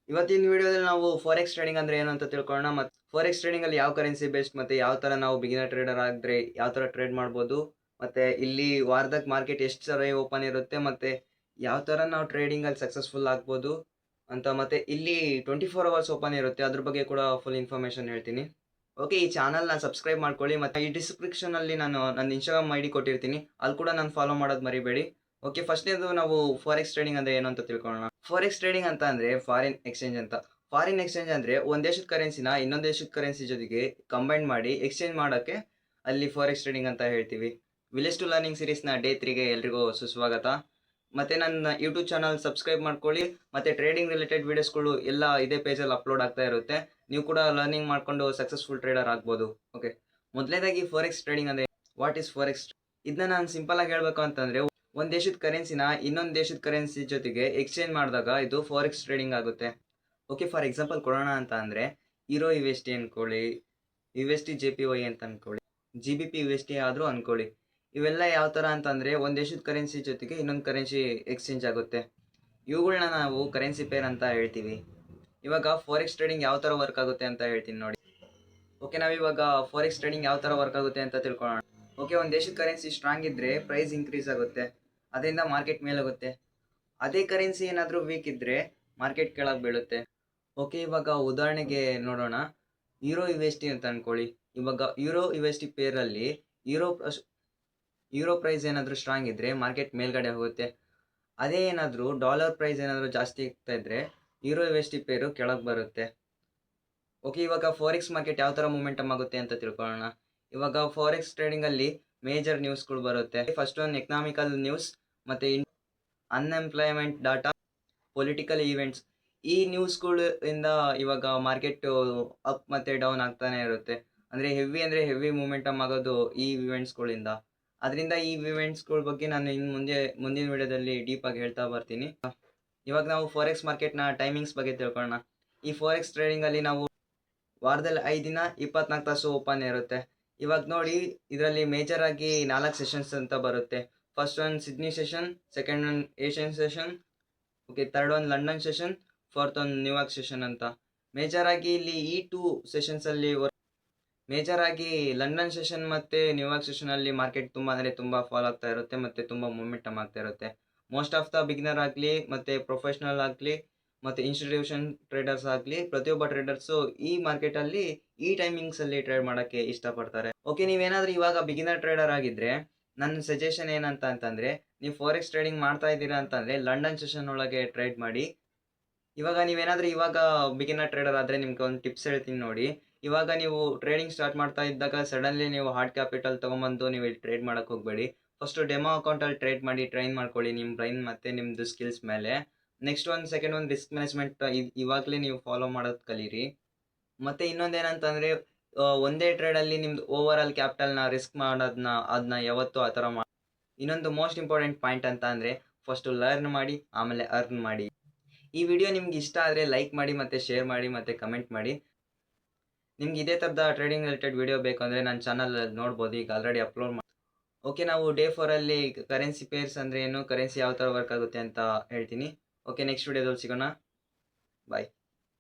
ಇವತ್ತಿನ ವಿಡಿಯೋದಲ್ಲಿ ನಾವು ಫಾರೆಕ್ಸ್ ಟ್ರೇಡಿಂಗ್ ಅಂದ್ರೆ ಏನು ಅಂತ ತಿಳ್ಕೊಳ್ಳೋಣ. ಮತ್ತು ಫಾರೆಕ್ಸ್ ಟ್ರೇಡಿಂಗ್ ಅಲ್ಲಿ ಯಾವ ಕರೆನ್ಸಿ ಬೆಸ್ಟ್, ಮತ್ತೆ ಯಾವ ತರ ನಾವು ಬಿಗಿನರ್ ಟ್ರೇಡರ್ ಆಗಿದ್ರೆ ಯಾವ ತರ ಟ್ರೇಡ್ ಮಾಡ್ಬೋದು, ಮತ್ತೆ ಇಲ್ಲಿ ವಾರದಾಗ ಮಾರ್ಕೆಟ್ ಎಷ್ಟು ಸರಿ ಓಪನ್ ಇರುತ್ತೆ, ಮತ್ತೆ ಯಾವ ತರ ನಾವು ಟ್ರೇಡಿಂಗ್ ಅಲ್ಲಿ ಸಕ್ಸಸ್ಫುಲ್ ಆಗ್ಬೋದು ಅಂತ, ಮತ್ತೆ ಇಲ್ಲಿ 24 ಅವರ್ಸ್ ಓಪನ್ ಇರುತ್ತೆ, ಅದ್ರ ಬಗ್ಗೆ ಕೂಡ ಫುಲ್ ಇನ್ಫಾರ್ಮೇಶನ್ ಹೇಳ್ತೀನಿ. ಓಕೆ, ಈ ಚಾನಲ್ ನಾನು ಸಬ್ಸ್ಕ್ರೈಬ್ ಮಾಡ್ಕೊಳ್ಳಿ, ಮತ್ತೆ ಈ ಡಿಸ್ಕ್ರಿಪ್ಷನ್ ಅಲ್ಲಿ ನಾನು ನನ್ನ ಇನ್ಸ್ಟಾಗ್ರಾಮ್ ಐಡಿ ಕೊಟ್ಟಿರ್ತೀನಿ, ಅಲ್ಲಿ ಕೂಡ ನಾನು ಫಾಲೋ ಮಾಡೋದು ಮರಿಬೇಡಿ. ಓಕೆ, ಫಸ್ಟ್ನೇದು ನಾವು ಫಾರೆಕ್ಸ್ ಟ್ರೇಡಿಂಗ್ ಅಂದ್ರೆ ಏನು ಅಂತ ತಿಳ್ಕೊಳ್ಳೋಣ. ಫಾರೆಕ್ಸ್ ಟ್ರೇಡಿಂಗ್ ಅಂತ ಅಂದ್ರೆ ಫಾರಿನ್ ಎಕ್ಸ್ಚೇಂಜ್ ಅಂತ. ಫಾರಿನ್ ಎಕ್ಸ್ಚೇಂಜ್ ಅಂದ್ರೆ ಒಂದ್ ದೇಶದ ಕರೆನ್ಸಿನ ಇನ್ನೊಂದ್ ದೇಶದ ಕರೆನ್ಸಿ ಜೊತೆಗೆ ಕಂಬೈನ್ ಮಾಡಿ ಎಕ್ಸ್ಚೇಂಜ್ ಮಾಡೋಕೆ ಅಲ್ಲಿ ಫಾರೆಕ್ಸ್ ಟ್ರೇಡಿಂಗ್ ಅಂತ ಹೇಳ್ತೀವಿ. ವಿಲೇಜ್ ಟು ಲರ್ನಿಂಗ್ ಸೀರೀಸ್ ನ ಡೇ 3ಗೆ ಎಲ್ರಿಗೂ ಸುಸ್ವಾಗತ. ಮತ್ತೆ ನನ್ನ ಯೂಟ್ಯೂಬ್ ಚಾನಲ್ ಸಬ್ಸ್ಕ್ರೈಬ್ ಮಾಡ್ಕೊಳ್ಳಿ, ಮತ್ತೆ ಟ್ರೇಡಿಂಗ್ ರಿಲೇಟೆಡ್ ವಿಡಿಯೋಸ್ಗಳು ಎಲ್ಲ ಇದೇ ಪೇಜಲ್ಲಿ ಅಪ್ಲೋಡ್ ಆಗ್ತಾ ಇರುತ್ತೆ. ನೀವು ಕೂಡ ಲರ್ನಿಂಗ್ ಮಾಡ್ಕೊಂಡು ಸಕ್ಸಸ್ಫುಲ್ ಟ್ರೇಡರ್ ಆಗ್ಬೋದು. ಓಕೆ, ಮೊದಲನೇದಾಗಿ ಫಾರೆಕ್ಸ್ ಟ್ರೇಡಿಂಗ್ ಅಂದ್ರೆ ವಾಟ್ ಈಸ್ ಫಾರೆಕ್ಸ್? ಇದನ್ನ ನಾನು ಸಿಂಪಲ್ ಆಗಿ ಹೇಳ್ಬೇಕು ಅಂತಂದ್ರೆ, ಒಂದ್ ದೇಶದ ಕರೆನ್ಸಿನ ಇನ್ನೊಂದ್ ದೇಶದ ಕರೆನ್ಸಿ ಜೊತೆಗೆ ಎಕ್ಸ್ಚೇಂಜ್ ಮಾಡಿದಾಗ ಇದು ಫಾರೆಕ್ಸ್ ಟ್ರೇಡಿಂಗ್ ಆಗುತ್ತೆ. ಓಕೆ, ಫಾರ್ ಎಕ್ಸಾಂಪಲ್ ಕೊಡೋಣ ಅಂತ ಅಂದ್ರೆ ಯೂರೋ ಯು ಎಸ್ ಟಿ ಅನ್ಕೊಳ್ಳಿ, U S T J P Y ಅಂತ ಅನ್ಕೊಳ್ಳಿ, G B P U S T ಆದ್ರೂ ಅನ್ಕೊಳ್ಳಿ. ಇವೆಲ್ಲ ಯಾವ ತರ ಅಂತಂದ್ರೆ ಒಂದ್ ದೇಶದ ಕರೆನ್ಸಿ ಜೊತೆಗೆ ಇನ್ನೊಂದು ಕರೆನ್ಸಿ ಎಕ್ಸ್ಚೇಂಜ್ ಆಗುತ್ತೆ. ಇವುಗಳನ್ನ ನಾವು ಕರೆನ್ಸಿ ಪೇರ್ ಅಂತ ಹೇಳ್ತೀವಿ. ಇವಾಗ ಫಾರೆಕ್ಸ್ ಟ್ರೇಡಿಂಗ್ ಯಾವ ತರ ವರ್ಕ್ ಆಗುತ್ತೆ ಅಂತ ಹೇಳ್ತೀನಿ ನೋಡಿ. ಓಕೆ, ನಾವಿವಾಗ ಫಾರೆಕ್ಸ್ ಟ್ರೇಡಿಂಗ್ ಯಾವ ತರ ವರ್ಕ್ ಆಗುತ್ತೆ ಅಂತ ತಿಳ್ಕೊಳ್ಳೋಣ. ಓಕೆ, ಒಂದ್ ದೇಶದ ಕರೆನ್ಸಿ ಸ್ಟ್ರಾಂಗ್ ಇದ್ರೆ ಪ್ರೈಸ್ ಇನ್ಕ್ರೀಸ್ ಆಗುತ್ತೆ, ಅದರಿಂದ ಮಾರ್ಕೆಟ್ ಮೇಲಾಗುತ್ತೆ. ಅದೇ ಕರೆನ್ಸಿ ಏನಾದ್ರೂ ವೀಕ್ ಇದ್ರೆ ಮಾರ್ಕೆಟ್ ಕೆಳಗೆ ಬೀಳುತ್ತೆ. ಓಕೆ, ಇವಾಗ ಉದಾಹರಣೆಗೆ ನೋಡೋಣ. ಯೂರೋ ಯು ಎಸ್ ಟಿ ಅಂತ ಅನ್ಕೊಳ್ಳಿ. ಇವಾಗ euro U S T pair ಅಲ್ಲಿ ಯೂರೋ ಯೂರೋ ಪ್ರೈಸ್ ಏನಾದ್ರೂ ಸ್ಟ್ರಾಂಗ್ ಇದ್ರೆ ಮಾರ್ಕೆಟ್ ಮೇಲ್ಗಡೆ ಹೋಗುತ್ತೆ. ಅದೇ ಏನಾದ್ರೂ ಡಾಲರ್ ಪ್ರೈಸ್ ಏನಾದ್ರೂ ಜಾಸ್ತಿ ಆಗ್ತಾ ಇದ್ರೆ ಯೂರೋ ಯು ಎಸ್ ಟಿ ಪೇರು ಕೆಳಗೆ ಬರುತ್ತೆ. ಓಕೆ, ಇವಾಗ ಫಾರೆಕ್ಸ್ ಮಾರ್ಕೆಟ್ ಯಾವ ತರ ಮೂಮೆಂಟಮ್ ಆಗುತ್ತೆ ಅಂತ ತಿಳ್ಕೊಳ್ಳೋಣ. ಇವಾಗ ಫಾರೆಕ್ಸ್ ಟ್ರೇಡಿಂಗ್ ಅಲ್ಲಿ ಮೇಜರ್ ನ್ಯೂಸ್ಗಳು ಬರುತ್ತೆ. ಫಸ್ಟ್ ಒನ್ ಎಕನಾಮಿಕಲ್ ನ್ಯೂಸ್, ಮತ್ತೆ ಅನ್ಎಂಪ್ಲಾಯ್ಮೆಂಟ್ ಡಾಟಾ, ಪೊಲಿಟಿಕಲ್ ಈವೆಂಟ್ಸ್. ಈ ನ್ಯೂಸ್ಗಳು ಇಂದ ಇವಾಗ ಮಾರ್ಕೆಟ್ ಅಪ್ ಮತ್ತೆ ಡೌನ್ ಆಗ್ತಾನೆ ಇರುತ್ತೆ. ಅಂದ್ರೆ ಹೆವಿ ಮೂಮೆಂಟಮ್ ಆಗೋದು ಈ ಇವೆಂಟ್ಸ್ಗಳಿಂದ. ಅದರಿಂದ ಈ ಇವೆಂಟ್ಸ್ಗಳ ಬಗ್ಗೆ ನಾನು ಮುಂದಿನ ವಿಡಿಯೋದಲ್ಲಿ ಡೀಪ್ ಆಗಿ ಹೇಳ್ತಾ ಬರ್ತೀನಿ. ಇವಾಗ ನಾವು ಫಾರೆಕ್ಸ್ ಮಾರ್ಕೆಟ್ನ ಟೈಮಿಂಗ್ಸ್ ಬಗ್ಗೆ ತಿಳ್ಕೊಳ್ಳೋಣ. ಈ ಫಾರೆಕ್ಸ್ ಟ್ರೇಡಿಂಗ್ ಅಲ್ಲಿ ನಾವು ವಾರದಲ್ಲಿ 5 ದಿನ 24 ತಾಸು ಓಪನ್ ಇರುತ್ತೆ. ಇವಾಗ ನೋಡಿ, ಇದರಲ್ಲಿ ಮೇಜರ್ ಆಗಿ 4 ಸೆಷನ್ಸ್ ಅಂತ ಬರುತ್ತೆ. First one Sydney session, second one Asian session, okay, third one London session, fourth one New York session ಅಂತ. ಮೇಜರ್ ಆಗಿ ಇಲ್ಲಿ ಈ 2 ಸೆಷನ್ಸ್ ಅಲ್ಲಿ ಮೇಜರ್ ಆಗಿ ಲಂಡನ್ ಸೆಷನ್ ಮತ್ತೆ ನ್ಯೂಯಾರ್ಕ್ ಸೆಷನ್ ಅಲ್ಲಿ ಮಾರ್ಕೆಟ್ ತುಂಬಾ ಅಂದ್ರೆ ತುಂಬಾ ಫಾಲ್ ಆಗ್ತಾ ಇರುತ್ತೆ, ಮತ್ತೆ ತುಂಬಾ ಮೊಮೆಂಟಮ್ ಆಗ್ತಾ ಇರುತ್ತೆ. ಮೋಸ್ಟ್ ಆಫ್ ದ ಬಿಗಿನರ್ ಆಗ್ಲಿ, ಮತ್ತೆ ಪ್ರೊಫೆಷನಲ್ ಆಗ್ಲಿ, ಮತ್ತೆ ಇನ್ಸ್ಟಿಟ್ಯೂಷನ್ ಟ್ರೇಡರ್ಸ್ ಆಗ್ಲಿ, ಪ್ರತಿಯೊಬ್ಬ ಟ್ರೇಡರ್ಸ್ ಈ ಮಾರ್ಕೆಟ್ ಅಲ್ಲಿ ಈ ಟೈಮಿಂಗ್ಸ್ ಅಲ್ಲಿ ಟ್ರೇಡ್ ಮಾಡಕ್ಕೆ ಇಷ್ಟಪಡ್ತಾರೆ. ಓಕೆ, ನೀವೇನಾದ್ರೂ ಇವಾಗ ಬಿಗಿನರ್ ಟ್ರೇಡರ್ ಆಗಿದ್ರೆ ನನ್ನ ಸಜೆಷನ್ ಏನಂತ ಅಂತಂದ್ರೆ, ನೀವು ಫಾರೆಕ್ಸ್ ಟ್ರೇಡಿಂಗ್ ಮಾಡ್ತಾ ಇದ್ದೀರಾ ಅಂತಂದ್ರೆ ಲಂಡನ್ ಸೆಷನ್ ಒಳಗೆ ಟ್ರೇಡ್ ಮಾಡಿ. ಇವಾಗ ನೀವೇನಾದ್ರೂ ಇವಾಗ ಬಿಗಿನರ್ ಟ್ರೇಡರ್ ಆದ್ರೆ ನಿಮ್ಗೆ ಒಂದು ಟಿಪ್ಸ್ ಹೇಳ್ತೀನಿ ನೋಡಿ. ಇವಾಗ ನೀವು ಟ್ರೇಡಿಂಗ್ ಸ್ಟಾರ್ಟ್ ಮಾಡ್ತಾ ಇದ್ದಾಗ ಸಡನ್ಲಿ ನೀವು ಹಾರ್ಡ್ ಕ್ಯಾಪಿಟಲ್ ತಗೊಂಬಂದು ನೀವು ಇಲ್ಲಿ ಟ್ರೇಡ್ ಮಾಡಕ್ ಹೋಗ್ಬೇಡಿ. ಫಸ್ಟ್ ಡೆಮೋ ಅಕೌಂಟ್ ಅಲ್ಲಿ ಟ್ರೇಡ್ ಮಾಡಿ ಟ್ರೈನ್ ಮಾಡ್ಕೊಳ್ಳಿ ನಿಮ್ಮ ಬ್ರೈನ್ ಮತ್ತೆ ನಿಮ್ದು ಸ್ಕಿಲ್ಸ್ ಮೇಲೆ. Next one second one risk management ಇವಾಗಲೇ ನೀವು ಫಾಲೋ ಮಾಡೋದು ಕಲೀರಿ. ಮತ್ತೆ ಇನ್ನೊಂದೇನಂತಂದ್ರೆ, ಒಂದೇ ಟ್ರೇಡ್ ಅಲ್ಲಿ ನಿಮ್ದು ಓವರ್ ಆಲ್ ಕ್ಯಾಪಿಟಲ್ ನ ರಿಸ್ಕ್ ಅದನ್ನ ಯಾವತ್ತೂ ಆ ತರ ಮಾಡಿ. ಇನ್ನೊಂದು ಮೋಸ್ಟ್ ಇಂಪಾರ್ಟೆಂಟ್ ಪಾಯಿಂಟ್ ಅಂತ ಅಂದ್ರೆ, ಫಸ್ಟ್ ಲರ್ನ್ ಮಾಡಿ ಆಮೇಲೆ ಅರ್ನ್ ಮಾಡಿ. ಈ ವಿಡಿಯೋ ನಿಮ್ಗೆ ಇಷ್ಟ ಆದರೆ ಲೈಕ್ ಮಾಡಿ, ಮತ್ತೆ ಶೇರ್ ಮಾಡಿ, ಮತ್ತೆ ಕಮೆಂಟ್ ಮಾಡಿ. ನಿಮ್ಗೆ ಇದೇ ಥರದ ಟ್ರೇಡಿಂಗ್ ರಿಲೇಟೆಡ್ ವಿಡಿಯೋ ಬೇಕು ಅಂದರೆ ನನ್ನ ಚಾನಲ್ ನೋಡ್ಬೋದು, ಈಗ ಆಲ್ರೆಡಿ ಅಪ್ಲೋಡ್ ಮಾಡಿ. ಓಕೆ, ನಾವು ಡೇ 4ಅಲ್ಲಿ ಕರೆನ್ಸಿ ಪೇರ್ಸ್ ಅಂದರೆ ಏನು, ಕರೆನ್ಸಿ ಯಾವ ಥರ ವರ್ಕ್ ಆಗುತ್ತೆ ಅಂತ ಹೇಳ್ತೀನಿ. ಓಕೆ, ನೆಕ್ಸ್ಟ್ ವಿಡಿಯೋದಲ್ಲಿ ಸಿಗೋಣ. ಬಾಯ್.